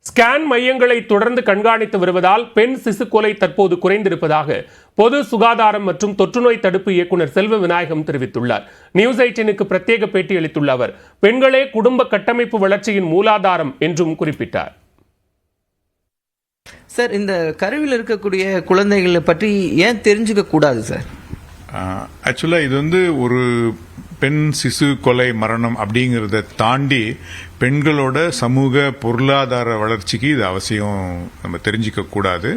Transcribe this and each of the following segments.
Scan மையங்களை தொடர்ந்து கண்காணித்து வருவதால் பெண் சிசு கொலை தற்போது குறைந்திருப்பதாக பொது சுகாதாரம் மற்றும் தொற்றுநோய் தடுப்பு இயக்குநர் செல்வ விநாயகம் தெரிவித்துள்ளார். நியூஸ் 18க்கு பிரத்யேக பேட்டி அளித்துள்ள அவர், பெண்களே குடும்ப கட்டமைப்பு வளர்ச்சியின் மூலாதாரம் என்றும் குறிப்பிட்டார். சார், இந்த கருவில் இருக்கக்கூடிய குழந்தைகளை பற்றி ஏன் தெரிஞ்சுக்க கூடாது சார்? ஆக்சுவலாக இது ஒரு பெண் சிசு கொலை மரணம் அப்படிங்கிறத தாண்டி பெண்களோட சமூக பொருளாதார வளர்ச்சிக்கு இது அவசியம் நம்ம தெரிஞ்சிக்க கூடாது.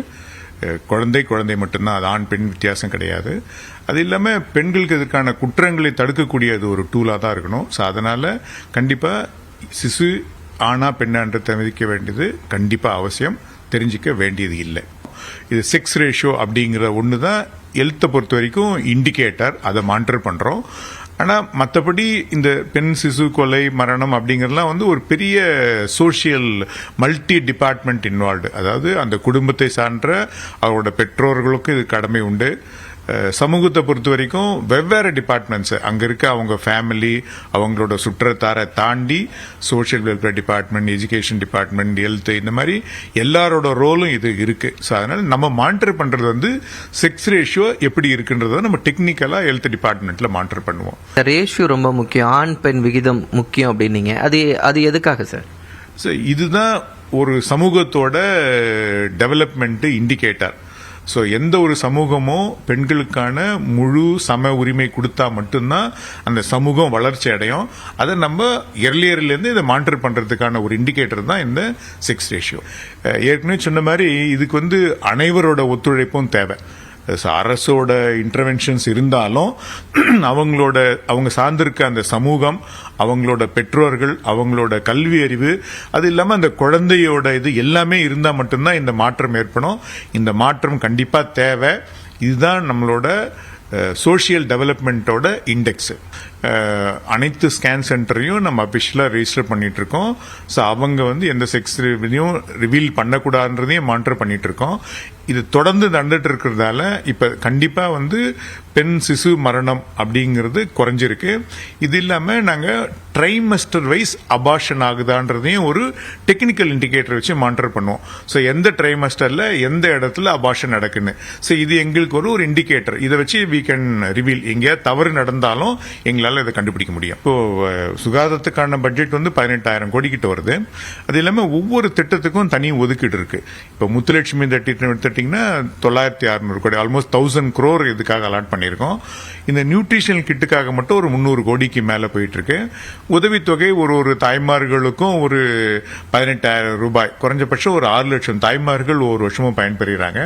குழந்தை மட்டும்தான், அது ஆண் பெண் வித்தியாசம் கிடையாது. அது இல்லாமல் பெண்களுக்கு இதற்கான குற்றங்களை தடுக்கக்கூடியது ஒரு டூலாக தான் இருக்கணும். ஸோ அதனால் கண்டிப்பாக சிசு ஆணா பெண்ணான்றதை மதிக்க வேண்டியது கண்டிப்பாக அவசியம், தெரிஞ்சிக்க வேண்டியது இல்லை. இது செக்ஸ் ரேஷியோ அப்படிங்கிற ஒன்று தான் ஹெல்த்தை பொறுத்த வரைக்கும் இண்டிகேட்டர், அதை மானிட்டர் பண்ணுறோம். ஆனால் மற்றபடி இந்த பெண் சிசு கொலை மரணம் அப்படிங்கிறதுலாம் ஒரு பெரிய சோஷியல் மல்டி டிபார்ட்மெண்ட் இன்வால்வ்டு. அதாவது அந்த குடும்பத்தை சார்ந்த அவரோட பெற்றோர்களுக்கும் இது கடமை உண்டு. சமூகத்தை பொறுத்த வரைக்கும் வெவ்வேறு டிபார்ட்மெண்ட்ஸ் அங்கே இருக்க அவங்க ஃபேமிலி, அவங்களோட சுற்றத்தாரை தாண்டி social welfare department, education department, health, இந்த மாதிரி எல்லாரோட ரோலும் இது இருக்கு. ஸோ அதனால நம்ம மானிட்டர் பண்றது செக்ஸ் ரேஷியோ எப்படி இருக்குன்றத நம்ம டெக்னிக்கலா ஹெல்த் டிபார்ட்மெண்ட்ல மானிட்டர் பண்ணுவோம். ரேஷியோ ரொம்ப முக்கியம், ஆண் பெண் விகிதம் முக்கியம் அப்படின்னீங்க. அது எதுக்காக சார்? ஸோ இதுதான் ஒரு சமூகத்தோட டெவலப்மெண்ட் இண்டிகேட்டர். ஸோ எந்த ஒரு சமூகமோ பெண்களுக்கான முழு சம உரிமை கொடுத்தா மட்டும்தான் அந்த சமூகம் வளர்ச்சி அடையும். அதை நம்ம எர்லியர்லேருந்து இதை மானிட்டர் பண்ணுறதுக்கான ஒரு இண்டிகேட்டர் தான் இந்த செக்ஸ் ரேஷியோ. ஏற்கனவே சொன்ன மாதிரி இதுக்கு அனைவரோட ஒத்துழைப்பும் தேவை. அரசோட இன்டர்வென்ஷன்ஸ் இருந்தாலும் அவங்க சார்ந்திருக்க அந்த சமூகம், அவங்களோட பெற்றோர்கள், அவங்களோட கல்வி அறிவு, அது இல்லாமல் அந்த குழந்தையோட இது எல்லாமே இருந்தால் மட்டும்தான் இந்த மாற்றம் ஏற்படும். இந்த மாற்றம் கண்டிப்பாக தேவை. இதுதான் நம்மளோட சோஷியல் டெவலப்மெண்ட்டோட இண்டெக்ஸ். அனைத்து ஸ்கேன் சென்டரையும் நம்ம அபிஷியலாக ரெஜிஸ்டர் பண்ணிட்டு இருக்கோம். ஸோ அவங்க எந்த செக்ஸ் ரிவீல் பண்ணக்கூடாதுன்றதையும் மானிட்டர் பண்ணிட்டு இருக்கோம். இது தொடர்ந்து நடந்துட்டு இருக்கிறதால இப்ப கண்டிப்பா பெண் சிசு மரணம் அப்படிங்கிறது குறைஞ்சிருக்கு. இது இல்லாம நாங்க ட்ரைமஸ்டர் வைஸ் அபார்ஷன் ஆகுதான்றதையும் ஒரு டெக்னிக்கல் இண்டிகேட்டர் வச்சு மானிட்டர் பண்ணுவோம். ஸோ எந்த ட்ரைமஸ்டர்ல எந்த இடத்துல அபார்ஷன் நடக்குன்னு. ஸோ இது எங்களுக்கு ஒரு இண்டிகேட்டர். இதை வச்சு வி கேன் ரிவீல். எங்கேயா தவறு நடந்தாலும் எங்களால் இதை கண்டுபிடிக்க முடியும். இப்போ சுகாதாரத்துக்கான பட்ஜெட் 18,000 கோடி கிட்ட வருது. அது இல்லாம ஒவ்வொரு திட்டத்துக்கும் தனி ஒதுக்கீடு இருக்கு. இப்போ முத்துலட்சுமி எடுத்துட்டீங்கன்னா 9,600 கோடி, ஆல்மோஸ்ட் 1,000 crore இதுக்காக அலாட் பண்ணியிருக்கோம். இந்த நியூட்ரிஷனல் கிட்டுக்காக மட்டும் ஒரு 300 கோடிக்கு மேல போயிட்டு இருக்கு. உதவித்தொகை ஒரு தாய்மார்களுக்கும் 18,000 ரூபாய், குறைஞ்சபட்சம் 6 லட்சம் தாய்மார்கள் ஒவ்வொரு வருஷமும் பயன்பெறுகிறாங்க.